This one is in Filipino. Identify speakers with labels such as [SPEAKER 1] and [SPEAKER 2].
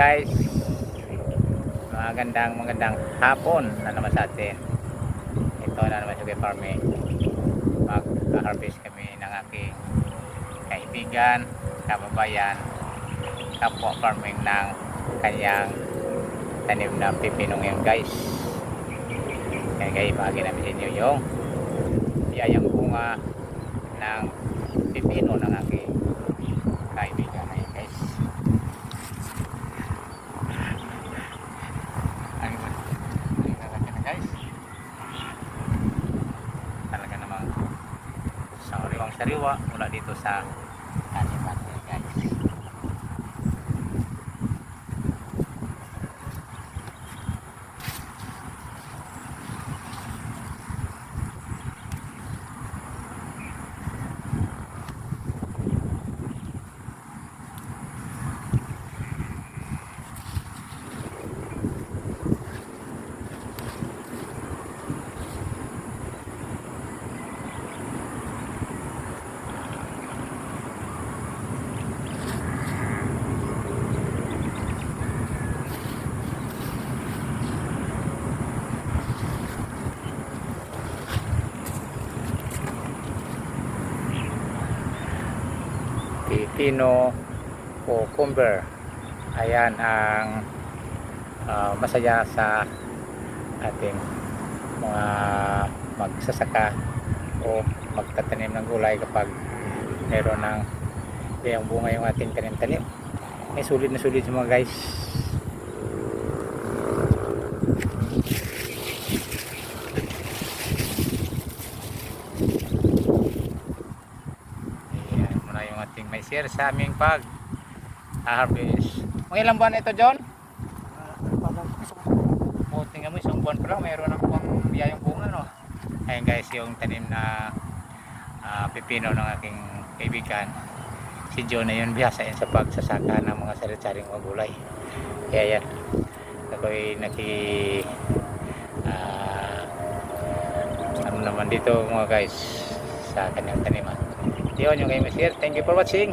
[SPEAKER 1] Guys, magandang hapon na naman sa atin. Ito na naman sa farming. Mag-harvest kami ng aking kaibigan, kababayan, kapwa farming ng kanyang tanim na pipino ngayon guys. Kaya guys, bahagi namin sa inyo yung biyayang bunga ng pipino ng aking kaibigan ngayon guys. Talaga namang sariwang-sariwa mula dito sa tanim natin guys. Pipino cucumber, ayan ang masaya sa ating mga magsasaka o magtatanim ng gulay kapag meron ng biyayang bunga yung ating tanim-tanim. May sulit na sulit yung mga guys. May share sa aming harvest. Mga ilang buwan ito, John? Tingnan mo, isang buwan pa lang mayroon ng biyayang bunga, no? Ayan guys, yung tanim na pipino ng aking kaibigan si John, na yun biyasa yan sa pagsasaka ng mga sari-saring mga gulay. Kaya yan, ako'y ano naman dito mga guys sa kanyang taniman. Yun yung game share. Thank you for watching.